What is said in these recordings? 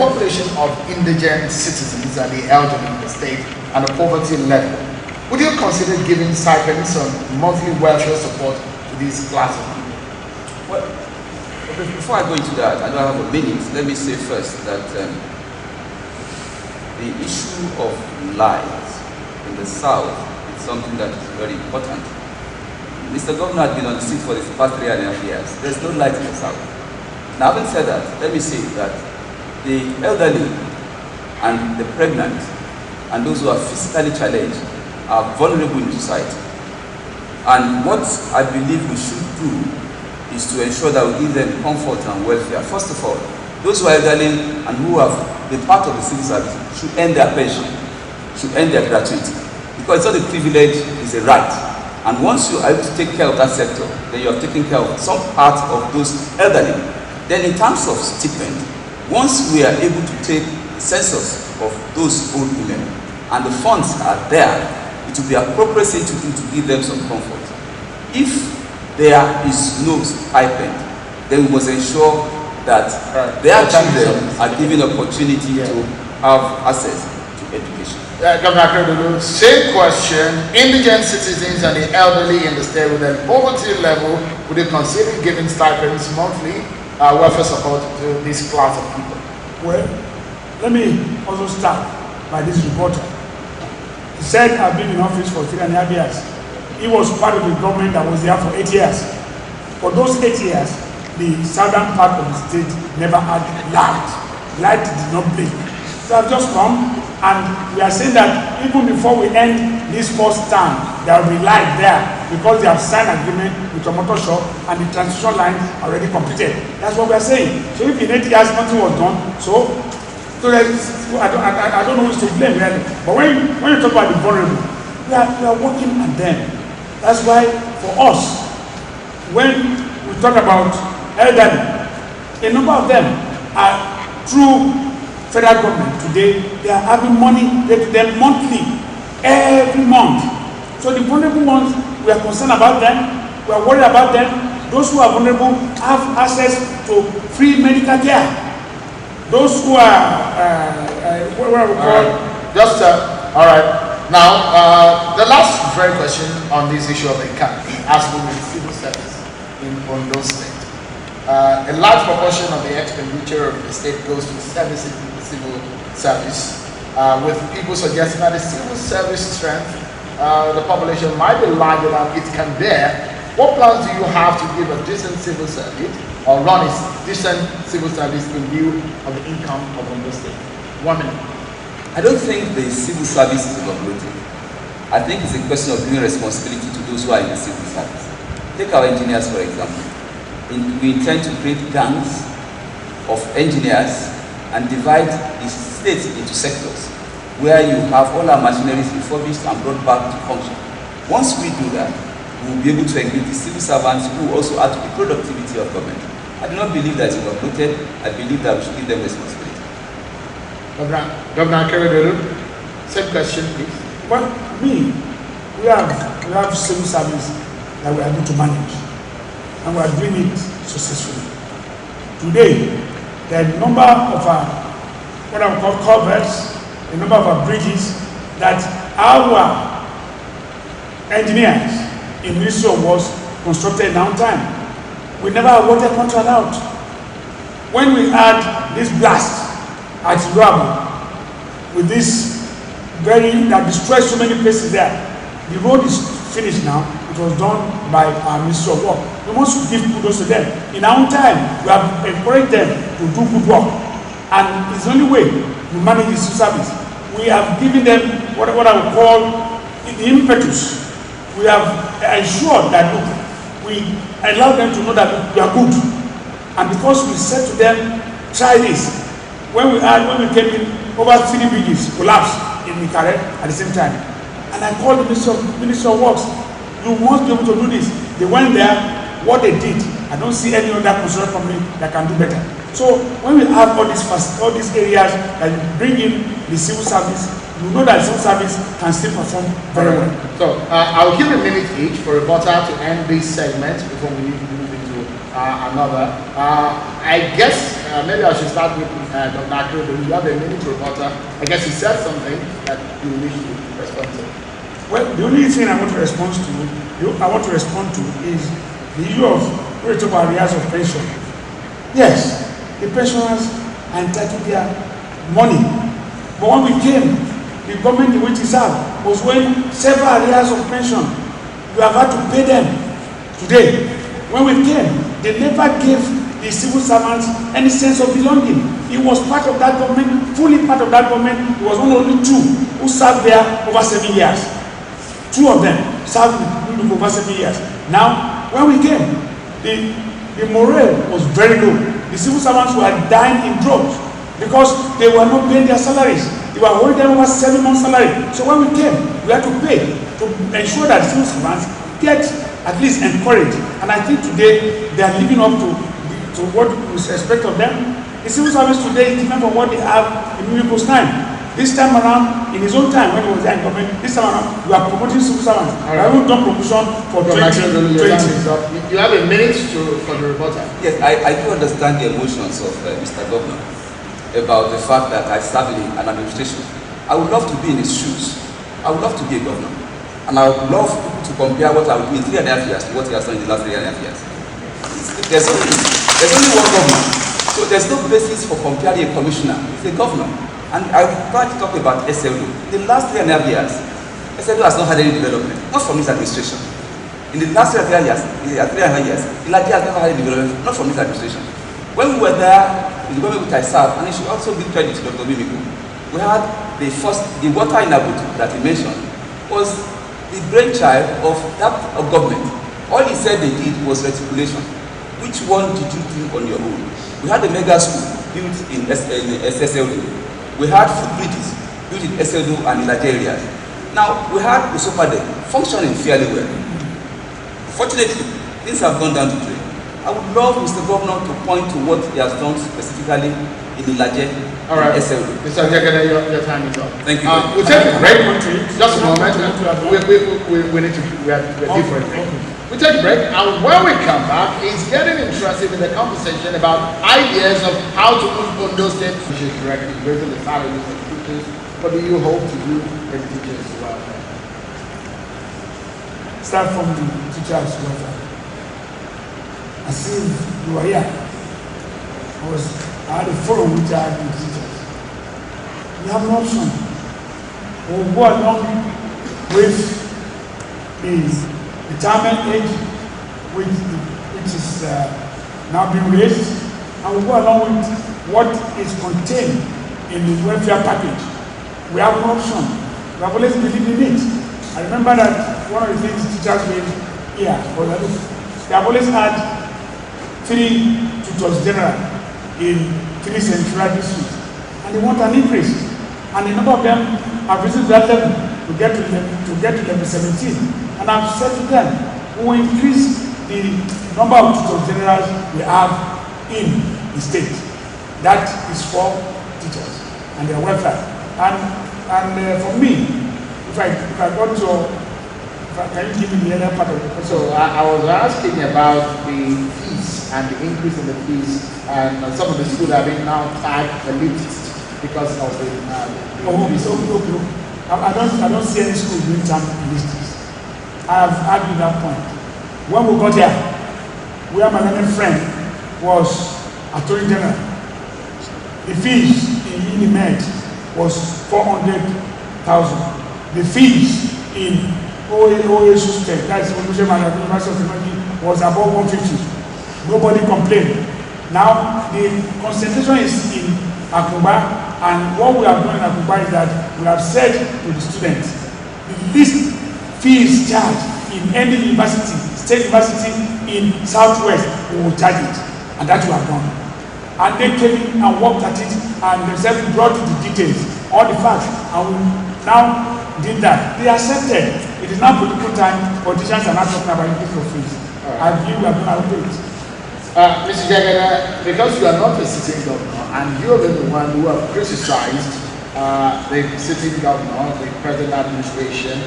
population of indigent citizens and the elderly in the state and the poverty level, would you consider giving stipends on monthly welfare support to these class of people? Well, before I go into that, I don't have a minute. Let me say first that the issue of light in the South is something that is very important. Mr. Governor had been on the seat for the past 3.5 years. There's no light in the South. Now, having said that, let me say that the elderly and the pregnant and those who are physically challenged are vulnerable in society. And what I believe we should do is to ensure that we give them comfort and welfare. First of all, those who are elderly and who have been part of the civil service should earn their pension, should earn their gratuity. Because it's not a privilege, it's a right. And once you are able to take care of that sector, then you have taken care of some part of those elderly. Then in terms of stipend, once we are able to take the census of those old women and the funds are there, it will be appropriate thing to do to give them some comfort. If there is no stipend, then we must ensure that their children are given opportunity to have access to education. Governor Akeredolu, same question. Indigent citizens and the elderly in the state with a poverty level, would you consider giving stipends monthly welfare support to this class of people? Well, let me also start by this reporter. He said, I've been in office for 3.5 years. He was part of the government that was there for 8 years. For those 8 years, the southern part of the state never had light. Light did not blink. So I've just come, and we are saying that even before we end this first term, there will be light there because they have signed agreement with Tomato Shop and the transition line already completed. That's what we are saying. So if in 8 years nothing was done, I don't know who's to blame really. But when you talk about the vulnerable, we are working on them. That's why for us, when we talk about elderly, a number of them are through federal government today. They are having money paid to them monthly, every month. So the vulnerable ones, we are concerned about them. We are worried about them. Those who are vulnerable have access to free medical care. Those who are what we call all right. Now, the last very question on this issue of the economy has to do with civil service in Ondo State. A large proportion of the expenditure of the state goes to servicing the civil service, with people suggesting that the civil service strength, the population might be larger than it can bear. What plans do you have to give a decent civil service or run a decent civil service in view of the income of Ondo State? 1 minute. I don't think the civil service is overbloated. I think it's a question of giving responsibility to those who are in the civil service. Take our engineers, for example. We intend to create gangs of engineers and divide the state into sectors where you have all our machineries refurbished and brought back to function. Once we do that, we will be able to engage the civil servants who also add to the productivity of government. I do not believe that it's overbloated. I believe that we should give them responsibility. Governor Akeredolu, same question, please. Well, we have civil service that we are able to manage, and we are doing it successfully. Today, the number of what I would call culverts, the number of our bridges that our engineers in Ministry of Works constructed in our time. We never awarded contract out. When we had this blast at Iruabu, with this that destroyed so many places there, the road is finished now. It was done by our Ministry of Work. We must give kudos to them. In our own time, we have encouraged them to do good work, and it's the only way we manage the civil service. We have given them what I would call the impetus. We have ensured that we allow them to know that we are good, and because we said to them, try this. When we came in, over 3 bridges collapsed in Ikare at the same time, and I called the Ministry of Works. You must be able to do this. They went there. What they did, I don't see any other construction company that can do better. So when we have all these areas that bring in the civil service, you know that civil service can still perform very well. So I'll give a minute each for a reporter to end this segment before we move into another. I guess maybe I should start with Dr. Akrodo. You have a minute reporter. I guess he said something that you wish to respond to. Well, the only thing I want to respond to is the issue of rate of arrears of pension. Yes, the pensioners are entitled to their money. But when we came, the government in which is out was when several arrears of pension, you have had to pay them. Today, when we came, they never gave the civil servants any sense of belonging. He was part of that government, fully part of that government. He was one of only two who served there over 7 years. Two of them served with over 7 years. Now, when we came, the morale was very low. The civil servants were dying in droves because they were not paying their salaries. They were holding them over 7 months' salary. So when we came, we had to pay to ensure that the civil servants get at least encouraged. And I think today they are living up to what we expect of them. The civil service today is different from what they have in Mimico's time. This time around, in his own time when he was there in government, this time around, we are promoting civil servants. We haven't done promotion for 2020. You have a minute for the reporter. Yes, I do understand the emotions of Mr. Governor about the fact that I serve in an administration. I would love to be in his shoes. I would love to be a governor. And I would love people to compare what I would do in 3.5 years to what he has done in the last 3.5 years. There's only one governor. So there's no basis for comparing a commissioner with a governor. And I would try to talk about SLO. In the last 3.5 years, SLO has not had any development, not from his administration. In the last 3.5 years, Ilaji has never had any development, not from his administration. When we were there, in the government which I served, and I should also give credit to Dr. Mimiko, we had the water in Abuja that he mentioned was the brainchild of that government. All he said they did was reticulation. Which one did you do on your own? We had a mega school built in SSLD. We had food bridges built in SLD and Ilaji areas. Now, we had Usopade functioning fairly well. Fortunately, things have gone down the drain. I would love Mr. Governor to point to what he has done specifically in Ilaji and SLD. Mr. Jagada, your time is up. Thank you. We'll take a break. Just a moment. We need to, we're different. We take a break, and when we come back, it's getting interesting in the conversation about ideas of how to move Ondo State teachers directly, raising the salaries of teachers. What do you hope to do in teachers' welfare? Start from the teachers' welfare. I see you were here. I had a forum which I had with teachers. We have an option. We'll go along with the retirement age, which is now being raised, and we'll go along with what is contained in the welfare package. We have an option. We have always believed in it. I remember that one of the things teachers made here was that they have always had 3 tutors general in 3 central districts, and they want an increase. And a number of them have risen to that level to get to level 17. And I've said to them, we will increase the number of tutors generals we have in the state. That is for teachers and their welfare. And for me, if I got to, can you give me the other part of the question? So I was asking about the fees and the increase in the fees, and some of the schools have been now tagged elitist because of the. I don't see any school doing tagged elitist. I have argued that point. When we got here, where my learned friend was Attorney General, the fees in Unimed was 400,000. The fees in OASU Tech, that's the University of Technology, was above 150. Nobody complained. Now the concentration is in Akuba, and what we have done in Akuba is that we have said to the students, the least fees charged in any university, state university in Southwest, we will charge it. And that we have done. And they came in and worked at it, and themselves brought the details, all the facts, and we now did that. They accepted. It is now political time. Politicians are not talking about increase of fees. I believe we are going to do it. Mr. Jagada, because you are not a sitting governor, and you are the one who have criticized the sitting governor, the present administration,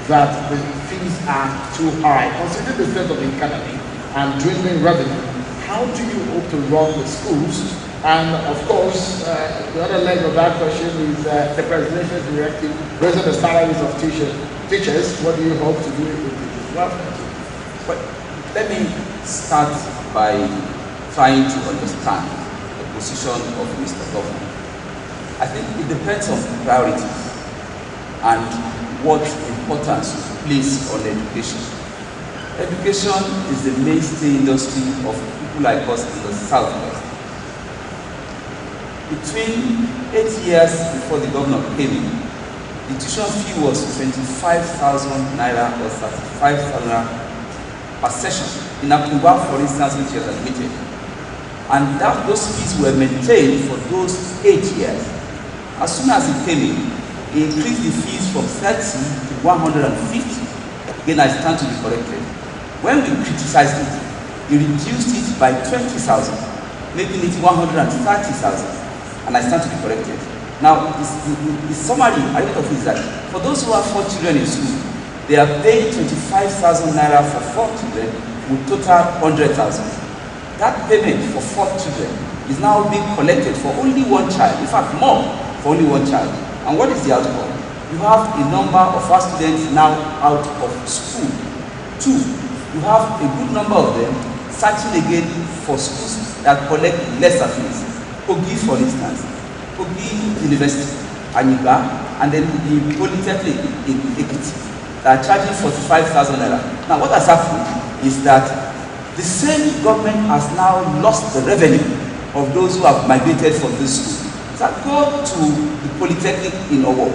that the fees are too high. Considering the state of the economy and dwindling revenue, how do you hope to run the schools And of course, the other leg of that question is the presidential directive raising the salaries of teachers. What do you hope to do with it? Well, let me start by trying to understand the position of Mr. Governor. I think it depends on priorities and what importance you place on education. Education is the mainstay industry of people like us in the Southwest. Between 8 years before the governor came in, the tuition fee was 25,000 naira or 35,000 naira per session. In Akumba, for instance, which was admitted. And those fees were maintained for those 8 years. As soon as it came in, he increased the fees from 30 to 150. Again, I stand to be corrected. When we criticized it, he reduced it by 20,000, making it 130,000. And I stand to be corrected. Now, the summary I of is that for those who have 4 children in school, they are paying 25,000 naira for 4 children with total 100,000. That payment for 4 children is now being collected for only 1 child, in fact more for only 1 child. And what is the outcome? You have a number of our students now out of school. 2, you have a good number of them searching again for schools that collect lesser fees. Kogi, for instance, Kogi University, Aniba, and then the Polytechnic in Ekiti, that are charging 45,000 naira. Now, what has happened is that the same government has now lost the revenue of those who have migrated from this school. So go to the Polytechnic in Owo.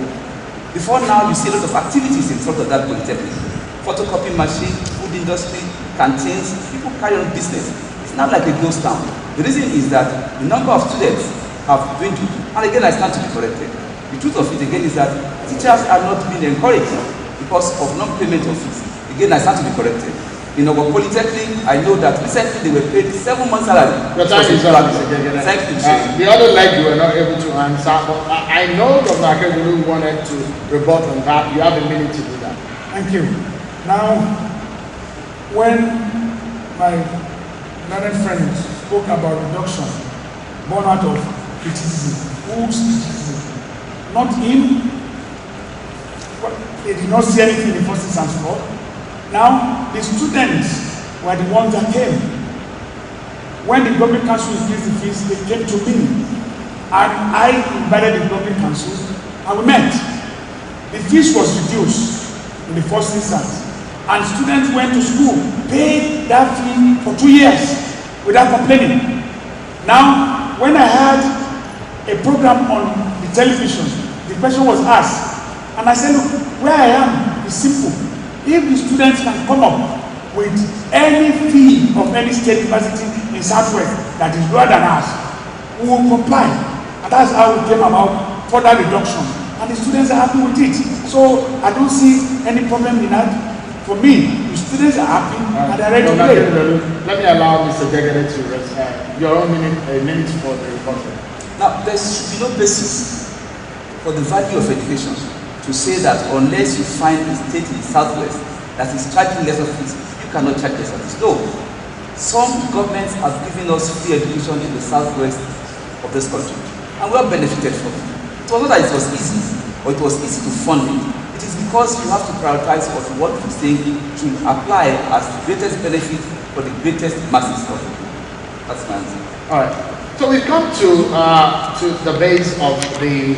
Before now, you see a lot of activities in front of that Polytechnic. Photocopy machine, food industry, canteens, people carry on business. It's not like a ghost town. The reason is that the number of students have dwindled. And again, I stand to be corrected. The truth of it again is that teachers are not being encouraged because of non-payment of fees. Again, I stand to be corrected. In our Polytechnic, I know that recently they were paid 7 months salary. Your time is up, Mr. Gegede. Thank you. The other leg you were not able to answer, but I know Dr. Akeredolu wanted to rebut on that. You have a minute to do that. Thank you. Now, when my learned friend spoke about reduction born out of criticism, whose criticism? Not him. Well, they did not see anything in the first instance for. Now, the students were the ones that came. When the government council increased the fees, they came to me. And I invited the government council and we met. The fees was reduced in the first instance. And students went to school, paid that fee for 2 years without complaining. Now, when I had a program on the television, the question was asked. And I said, look, where I am is simple. If the students can come up with any fee of any state university in Southwest that is lower than ours, we will comply. And that's how we came about further reduction. And the students are happy with it. So I don't see any problem in that. For me, the students are happy and they're ready to play. Let me allow Mr. Gegede to respond. Your own minute for the report. Now, there should be no basis for the value of education to say that unless you find a state in the Southwest that is charging lesser fees, you cannot charge lesser fees. No. Some governments have given us free education in the Southwest of this country, and we have benefited from it. It was not that it was easy, or it was easy to fund it. It is because you have to prioritize what you think should apply as the greatest benefit for the greatest masses of people. That's my answer. All right. So we've come to the base of the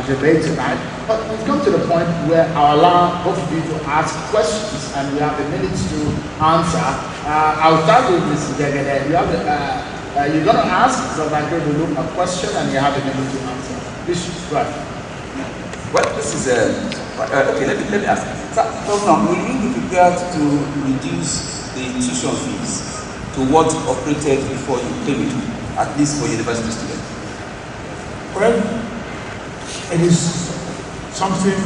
debate tonight, but we've come to the point where I'll allow both of you to ask questions, and we have a minute to answer. I'll start with Mr. Gegede. You're going to ask Dr. Akeredolu a question, and you have a minute to answer. Please, go ahead. Well, this is okay. Let me ask. So, Governor, will you be prepared to reduce the tuition fees to what operated before you came in, at least for university students? Well, it is something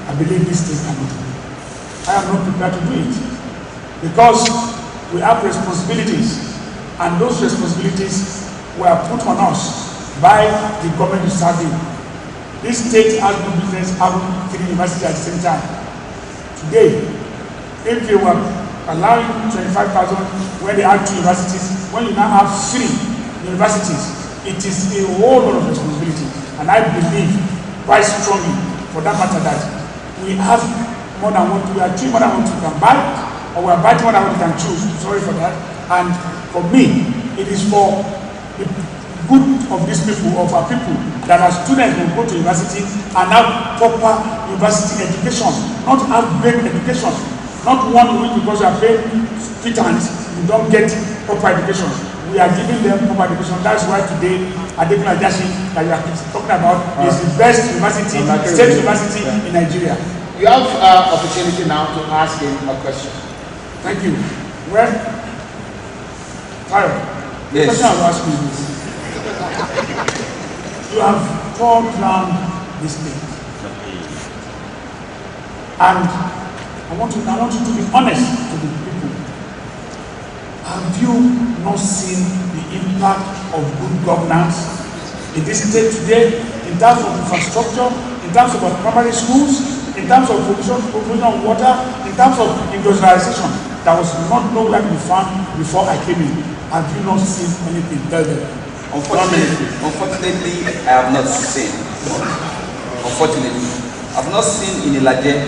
I believe this state cannot do. I am not prepared to do it because we have responsibilities, and those responsibilities were put on us by the government serving. This state has no business having 3 universities at the same time. Today, if they were allowing 25,000 when they had 2 universities, when you now have 3 universities, it is a whole lot of responsibility. And I believe quite strongly, for that matter, that we have more than what we are doing, more than what we can buy, or we are buying more than what we can choose. Sorry for that. And for me, it is for the good of these people, of our people, that our students will go to university and have proper university education, not have great education, not one week because you are paying students, you don't get proper education. We are giving them proper education. That's why today, Adekunle Ajasin, that you are talking about, is the best university, state university in Nigeria. You have opportunity now to ask him a question. Thank you. Well, Tayo, the Yes. question I will ask you is, you have toured around this state, and I want you to be honest to the people. Have you not seen the impact of good governance in this state today, in terms of infrastructure, in terms of our primary schools, in terms of provision of water, in terms of industrialization? That was not nowhere to be found before I came in. Have you not seen anything? Tell them. Unfortunately, I have not seen. Unfortunately, I've not seen in Ilaje,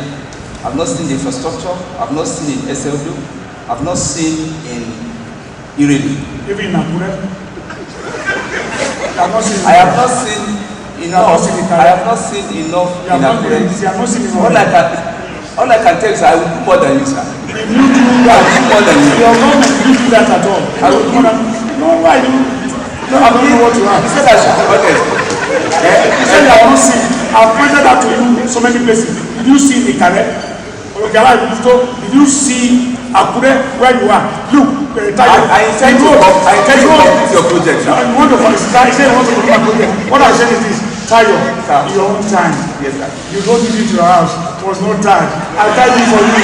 I've not seen the infrastructure, I've not seen in SLW, I've not seen in Irene. Even in Akure? I have not seen enough. I have not seen enough in Akure. All I can tell you is I will do more than you, sir. If you do that, more than you. Your government will do that at all. I will do more than no, why do no, I don't know what you have. He said I should be honest. He said you have not seen. I've pointed out to you so many places. Did you see Ikare? Did you see Akure where you are? Look, I intend to complete your project, sir. You want to complete my project. What I said is this. Tayo, your own time. Yes, sir. You go to your house. Was not tired. I tied you for you.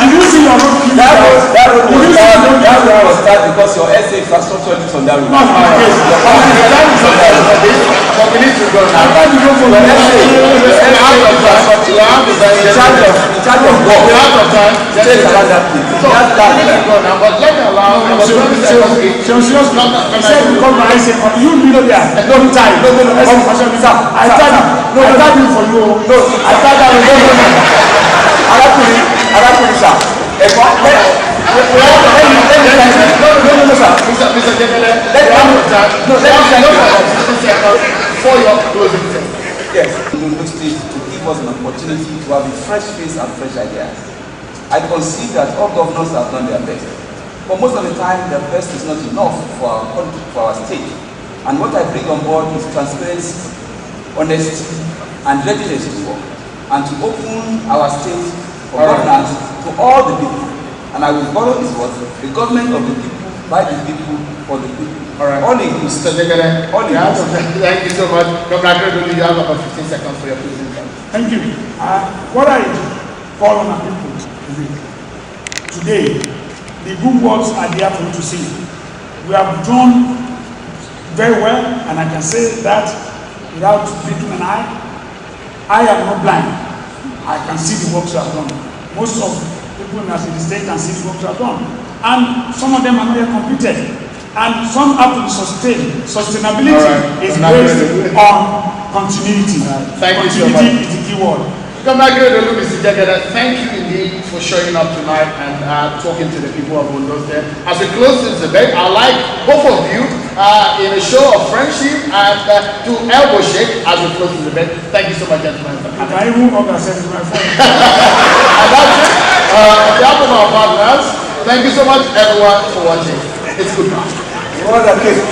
Did you see your road? That was start because your SA infrastructure is on that road. Not my case. But we need to go now. I thought you go for the In charge of work. We have the time. Change around that place. So, we need to go now, but let me allow about 20 seconds. He said because my eyes say, you know there. No time. I tied you for you. No, I thought that was Arákùnrin sir. Ẹ̀fọ́ Mr. Jekele, let me for your closing statement. Yes, Ondo State to give us an opportunity to have a fresh face and fresh ideas. I concede that all governors have done their best, but most of the time their best is not enough for our country, for our state. And what I bring on board is transparency, honesty, and readiness to work, and to open our state for governance to all the people. And I will borrow his words: the government of the people, by the people, for the people. All right. All inclusive. Mr. Jekele, All inclusive. thank you so much. Governor, you have about 15 seconds for your closing statement. Thank you. What I call on our people today, the good words are there for you to see. We have done very well, and I can say that without blinking an eye. I am not blind. I can see the works you have done. Most of people in the state can see the works you have done. And some of them are not yet completed. And some have to be sustained. Sustainability is based on continuity. Thank you so much. Continuity is the key word. Mr. Jekele, thank you indeed for showing up tonight and talking to the people of Ondo State. As we close this debate, I'd like both of you in a show of friendship and to elbow shake as we close this debate. Thank you so much, gentlemen. And I even understand my friend. And that's it. On behalf of our partners, thank you so much, everyone, for watching. It's goodbye. What a case.